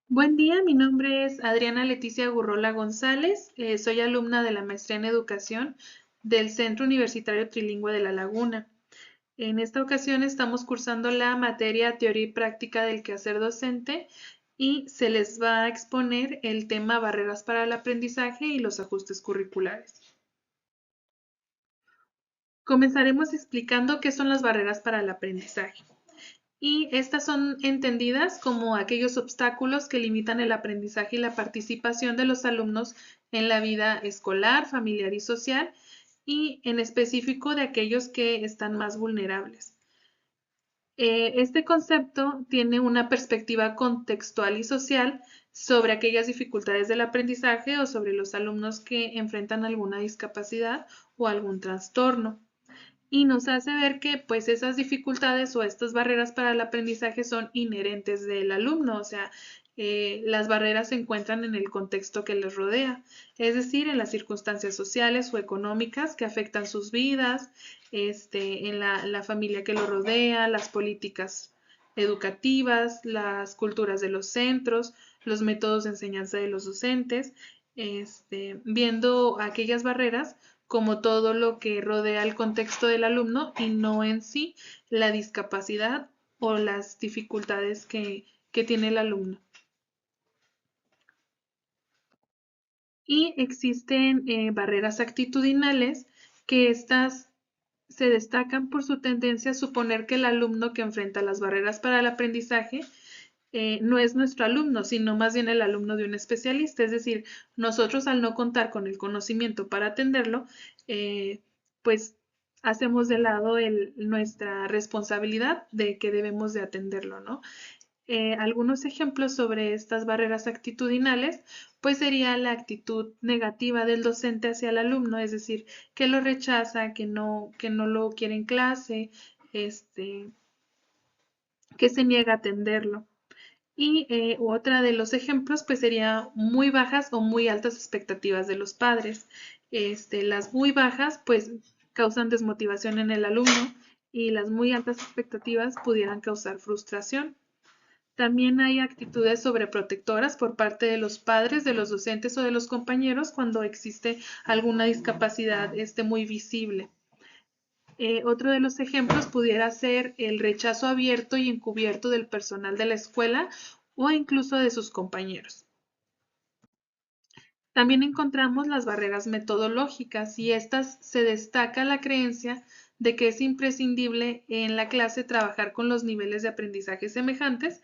Buen día, mi nombre es Adriana Leticia Gurrola González, soy alumna de la maestría en educación del Centro Universitario Trilingüe de La Laguna. En esta ocasión estamos cursando la materia Teoría y Práctica del Quehacer Docente y se les va a exponer el tema Barreras para el Aprendizaje y los ajustes curriculares. Comenzaremos explicando qué son las barreras para el aprendizaje. Y estas son entendidas como aquellos obstáculos que limitan el aprendizaje y la participación de los alumnos en la vida escolar, familiar y social, y en específico de aquellos que están más vulnerables. Este concepto tiene una perspectiva contextual y social sobre aquellas dificultades del aprendizaje o sobre los alumnos que enfrentan alguna discapacidad o algún trastorno y nos hace ver que pues esas dificultades o estas barreras para el aprendizaje son inherentes del alumno, o sea, las barreras se encuentran en el contexto que les rodea, es decir, en las circunstancias sociales o económicas que afectan sus vidas, en la familia que lo rodea, las políticas educativas, las culturas de los centros, los métodos de enseñanza de los docentes, viendo aquellas barreras como todo lo que rodea el contexto del alumno y no en sí la discapacidad o las dificultades que tiene el alumno. Y existen barreras actitudinales que estas se destacan por su tendencia a suponer que el alumno que enfrenta las barreras para el aprendizaje no es nuestro alumno, sino más bien el alumno de un especialista. Es decir, nosotros al no contar con el conocimiento para atenderlo, pues hacemos de lado nuestra responsabilidad de que debemos de atenderlo, ¿no? Algunos ejemplos sobre estas barreras actitudinales, pues sería la actitud negativa del docente hacia el alumno, es decir, que lo rechaza, que no lo quiere en clase, este, que se niega a atenderlo. Y otra de los ejemplos, pues sería muy bajas o muy altas expectativas de los padres. Las muy bajas, pues causan desmotivación en el alumno y las muy altas expectativas pudieran causar frustración. También hay actitudes sobreprotectoras por parte de los padres, de los docentes o de los compañeros cuando existe alguna discapacidad muy visible. Otro de los ejemplos pudiera ser el rechazo abierto y encubierto del personal de la escuela o incluso de sus compañeros. También encontramos las barreras metodológicas y estas se destaca la creencia de que es imprescindible en la clase trabajar con los niveles de aprendizaje semejantes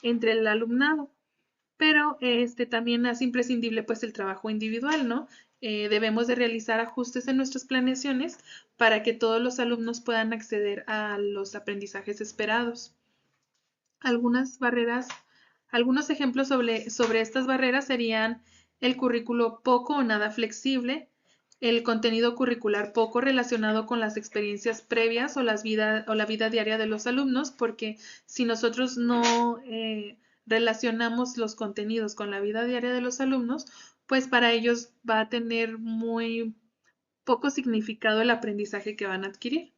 entre el alumnado, pero también es imprescindible pues el trabajo individual, ¿no? Debemos de realizar ajustes en nuestras planeaciones para que todos los alumnos puedan acceder a los aprendizajes esperados. Algunas barreras, algunos ejemplos sobre estas barreras serían el currículo poco o nada flexible, el contenido curricular poco relacionado con las experiencias previas o la vida diaria de los alumnos, porque si nosotros no relacionamos los contenidos con la vida diaria de los alumnos, pues para ellos va a tener muy poco significado el aprendizaje que van a adquirir.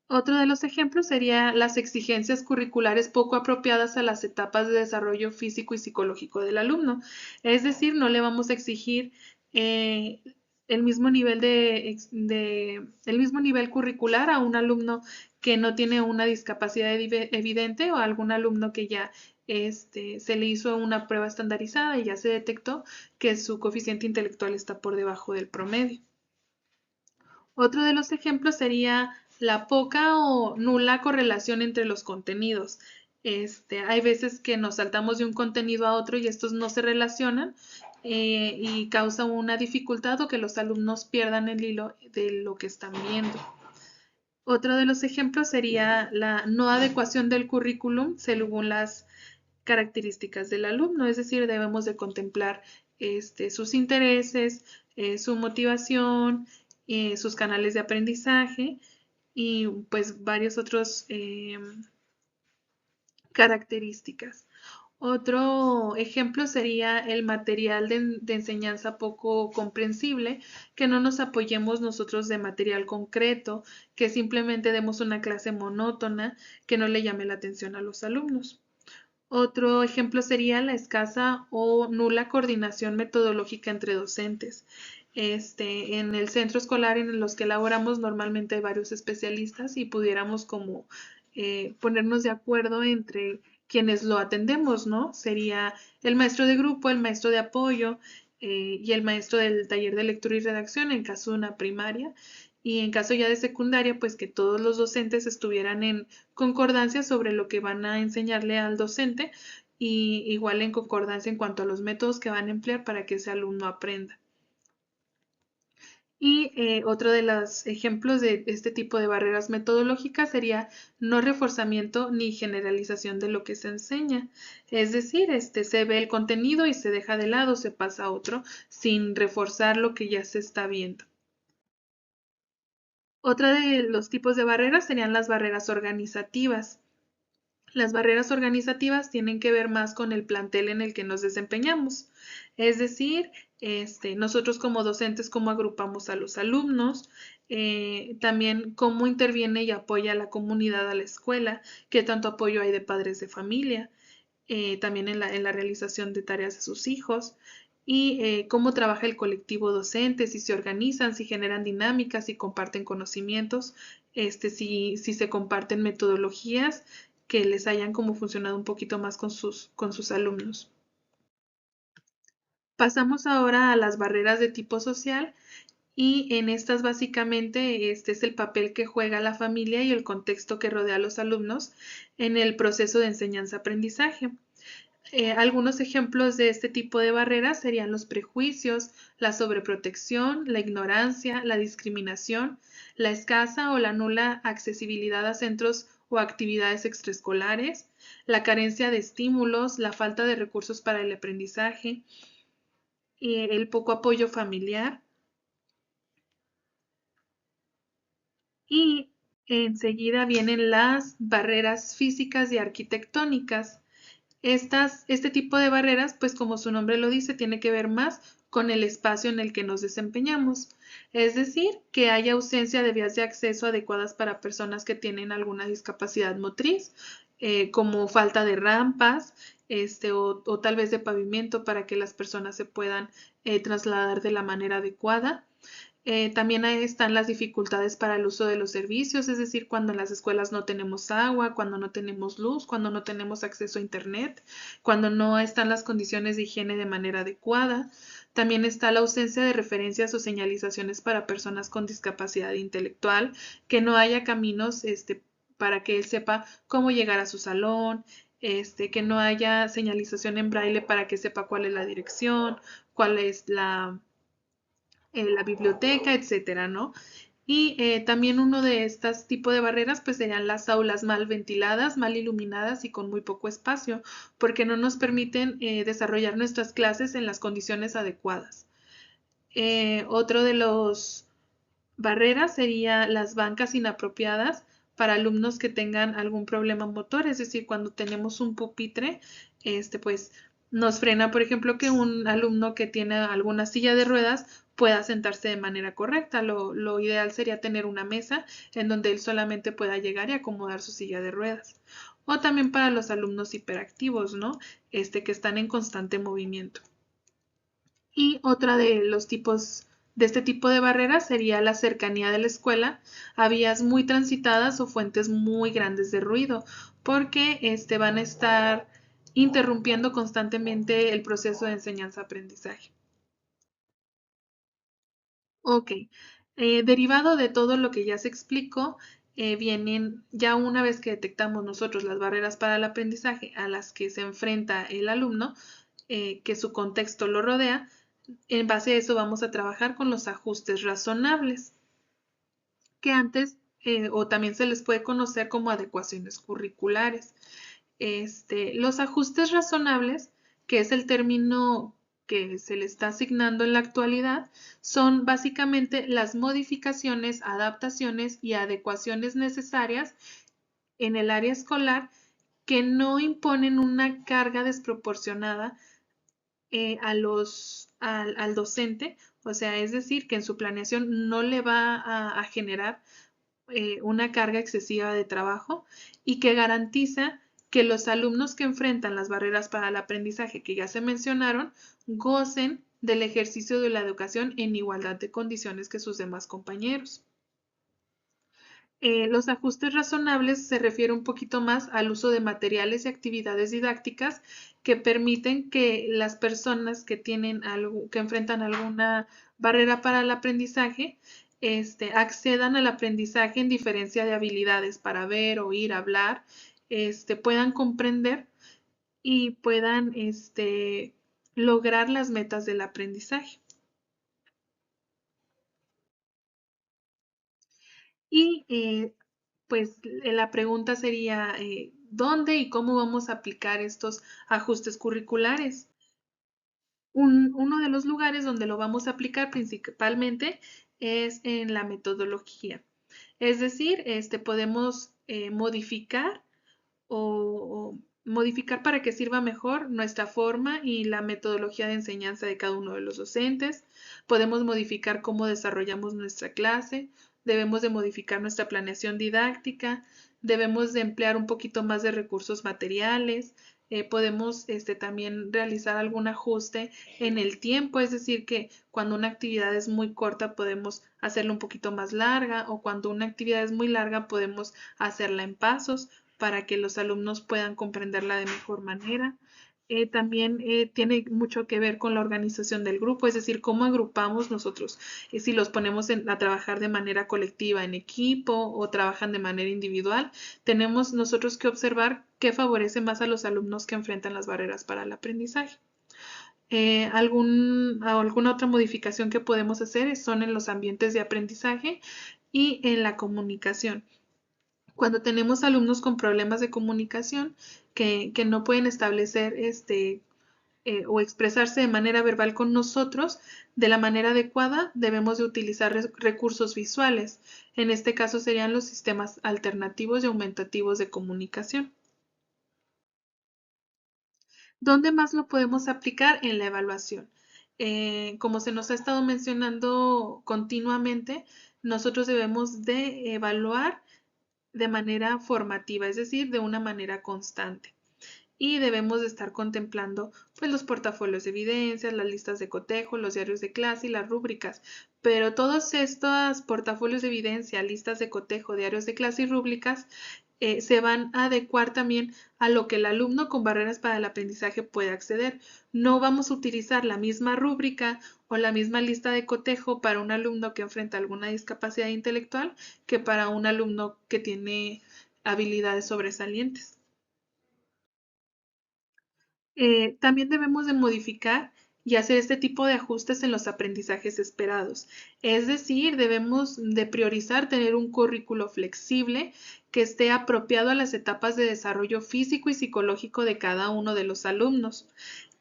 Otro de los ejemplos sería las exigencias curriculares poco apropiadas a las etapas de desarrollo físico y psicológico del alumno. Es decir, no le vamos a exigir eh, el mismo nivel el mismo nivel curricular a un alumno que no tiene una discapacidad evidente o a algún alumno que ya se le hizo una prueba estandarizada y ya se detectó que su coeficiente intelectual está por debajo del promedio. Otro de los ejemplos sería la poca o nula correlación entre los contenidos. Hay veces que nos saltamos de un contenido a otro y estos no se relacionan y causa una dificultad o que los alumnos pierdan el hilo de lo que están viendo. Otro de los ejemplos sería la no adecuación del currículum según las características del alumno, es decir, debemos de contemplar sus intereses, su motivación, sus canales de aprendizaje y pues varios otros características. Otro ejemplo sería el material de enseñanza poco comprensible, que no nos apoyemos nosotros de material concreto, que simplemente demos una clase monótona que no le llame la atención a los alumnos. Otro ejemplo sería la escasa o nula coordinación metodológica entre docentes. En el centro escolar en los que elaboramos normalmente hay varios especialistas y pudiéramos como ponernos de acuerdo entre quienes lo atendemos, ¿no? Sería el maestro de grupo, el maestro de apoyo y el maestro del taller de lectura y redacción en caso de una primaria. Y en caso ya de secundaria, pues que todos los docentes estuvieran en concordancia sobre lo que van a enseñarle al docente y igual en concordancia en cuanto a los métodos que van a emplear para que ese alumno aprenda. Y otro de los ejemplos de este tipo de barreras metodológicas sería no reforzamiento ni generalización de lo que se enseña. Es decir, se ve el contenido y se deja de lado, se pasa a otro sin reforzar lo que ya se está viendo. Otra de los tipos de barreras serían las barreras organizativas. Las barreras organizativas tienen que ver más con el plantel en el que nos desempeñamos. Es decir, nosotros como docentes, cómo agrupamos a los alumnos, también cómo interviene y apoya a la comunidad a la escuela, qué tanto apoyo hay de padres de familia, también en la realización de tareas de sus hijos y cómo trabaja el colectivo docente, si se organizan, si generan dinámicas, si comparten conocimientos, si se comparten metodologías que les hayan como funcionado un poquito más con sus alumnos. Pasamos ahora a las barreras de tipo social y en estas básicamente este es el papel que juega la familia y el contexto que rodea a los alumnos en el proceso de enseñanza-aprendizaje. Algunos ejemplos de este tipo de barreras serían los prejuicios, la sobreprotección, la ignorancia, la discriminación, la escasa o la nula accesibilidad a centros o actividades extraescolares, la carencia de estímulos, la falta de recursos para el aprendizaje, el poco apoyo familiar y enseguida vienen las barreras físicas y arquitectónicas. Este tipo de barreras, pues como su nombre lo dice, tiene que ver más con el espacio en el que nos desempeñamos. Es decir, que haya ausencia de vías de acceso adecuadas para personas que tienen alguna discapacidad motriz, como falta de rampas, o tal vez de pavimento para que las personas se puedan trasladar de la manera adecuada. También ahí están las dificultades para el uso de los servicios, es decir, cuando en las escuelas no tenemos agua, cuando no tenemos luz, cuando no tenemos acceso a internet, cuando no están las condiciones de higiene de manera adecuada. También está la ausencia de referencias o señalizaciones para personas con discapacidad intelectual, que no haya caminos para que él sepa cómo llegar a su salón, que no haya señalización en braille para que sepa cuál es la dirección, cuál es la biblioteca, etcétera, ¿no? Y también uno de estos tipos de barreras pues serían las aulas mal ventiladas, mal iluminadas y con muy poco espacio, porque no nos permiten desarrollar nuestras clases en las condiciones adecuadas. Otro de los barreras sería las bancas inapropiadas para alumnos que tengan algún problema motor, es decir, cuando tenemos un pupitre, pues nos frena, por ejemplo, que un alumno que tiene alguna silla de ruedas pueda sentarse de manera correcta. Lo ideal sería tener una mesa en donde él solamente pueda llegar y acomodar su silla de ruedas. O también para los alumnos hiperactivos, ¿no? Que están en constante movimiento. Y otra de los tipos de este tipo de barreras sería la cercanía de la escuela a vías muy transitadas o fuentes muy grandes de ruido, porque van a estar interrumpiendo constantemente el proceso de enseñanza-aprendizaje. Ok, derivado de todo lo que ya se explicó, vienen, ya una vez que detectamos nosotros las barreras para el aprendizaje a las que se enfrenta el alumno, que su contexto lo rodea, en base a eso vamos a trabajar con los ajustes razonables, que antes o también se les puede conocer como adecuaciones curriculares. Los ajustes razonables, que es el término que se le está asignando en la actualidad, son básicamente las modificaciones, adaptaciones y adecuaciones necesarias en el área escolar que no imponen una carga desproporcionada al docente, o sea, es decir, que en su planeación no le va a generar una carga excesiva de trabajo y que garantiza que los alumnos que enfrentan las barreras para el aprendizaje que ya se mencionaron gocen del ejercicio de la educación en igualdad de condiciones que sus demás compañeros. Los ajustes razonables se refiere un poquito más al uso de materiales y actividades didácticas que permiten que las personas que tienen algo, que enfrentan alguna barrera para el aprendizaje, accedan al aprendizaje en diferencia de habilidades para ver, oír, hablar, puedan comprender y puedan lograr las metas del aprendizaje. Y pues la pregunta sería, ¿dónde y cómo vamos a aplicar estos ajustes curriculares? Uno de los lugares donde lo vamos a aplicar principalmente es en la metodología. Es decir, podemos modificar o modificar para que sirva mejor nuestra forma y la metodología de enseñanza de cada uno de los docentes. Podemos modificar cómo desarrollamos nuestra clase, debemos de modificar nuestra planeación didáctica, debemos de emplear un poquito más de recursos materiales, podemos también realizar algún ajuste en el tiempo, es decir, que cuando una actividad es muy corta podemos hacerla un poquito más larga o cuando una actividad es muy larga podemos hacerla en pasos para que los alumnos puedan comprenderla de mejor manera. También tiene mucho que ver con la organización del grupo, es decir, cómo agrupamos nosotros, si los ponemos a trabajar de manera colectiva en equipo o trabajan de manera individual. Tenemos nosotros que observar qué favorece más a los alumnos que enfrentan las barreras para el aprendizaje. Alguna otra modificación que podemos hacer son en los ambientes de aprendizaje y en la comunicación. Cuando tenemos alumnos con problemas de comunicación que no pueden establecer o expresarse de manera verbal con nosotros de la manera adecuada, debemos de utilizar recursos visuales. En este caso serían los sistemas alternativos y aumentativos de comunicación. ¿Dónde más lo podemos aplicar? En la evaluación. Como se nos ha estado mencionando continuamente, nosotros debemos de evaluar de manera formativa, es decir, de una manera constante. Y debemos de estar contemplando pues los portafolios de evidencias, las listas de cotejo, los diarios de clase y las rúbricas. Pero todos estos portafolios de evidencia, listas de cotejo, diarios de clase y rúbricas se van a adecuar también a lo que el alumno con barreras para el aprendizaje puede acceder. No vamos a utilizar la misma rúbrica o la misma lista de cotejo para un alumno que enfrenta alguna discapacidad intelectual que para un alumno que tiene habilidades sobresalientes. También debemos de modificar y hacer este tipo de ajustes en los aprendizajes esperados. Es decir, debemos de priorizar tener un currículo flexible que esté apropiado a las etapas de desarrollo físico y psicológico de cada uno de los alumnos.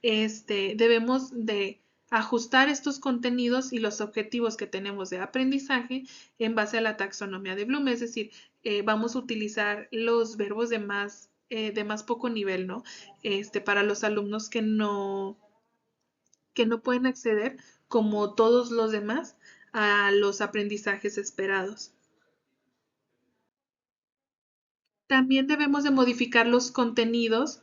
Debemos de ajustar estos contenidos y los objetivos que tenemos de aprendizaje en base a la taxonomía de Bloom, es decir, vamos a utilizar los verbos de más poco nivel, ¿no? Para los alumnos que no pueden acceder, como todos los demás, a los aprendizajes esperados. También debemos de modificar los contenidos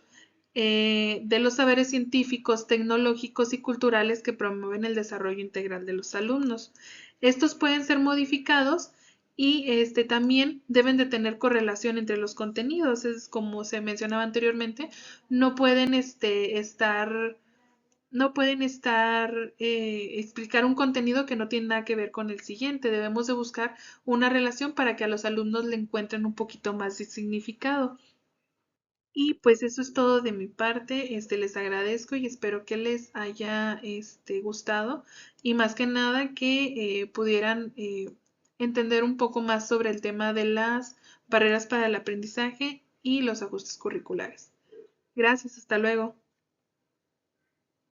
de los saberes científicos, tecnológicos y culturales que promueven el desarrollo integral de los alumnos. Estos pueden ser modificados y también deben de tener correlación entre los contenidos. Es como se mencionaba anteriormente, no pueden explicar un contenido que no tiene nada que ver con el siguiente. Debemos de buscar una relación para que a los alumnos le encuentren un poquito más de significado. Y pues eso es todo de mi parte. Les agradezco y espero que les haya gustado y más que nada que pudieran entender un poco más sobre el tema de las barreras para el aprendizaje y los ajustes curriculares. Gracias, hasta luego.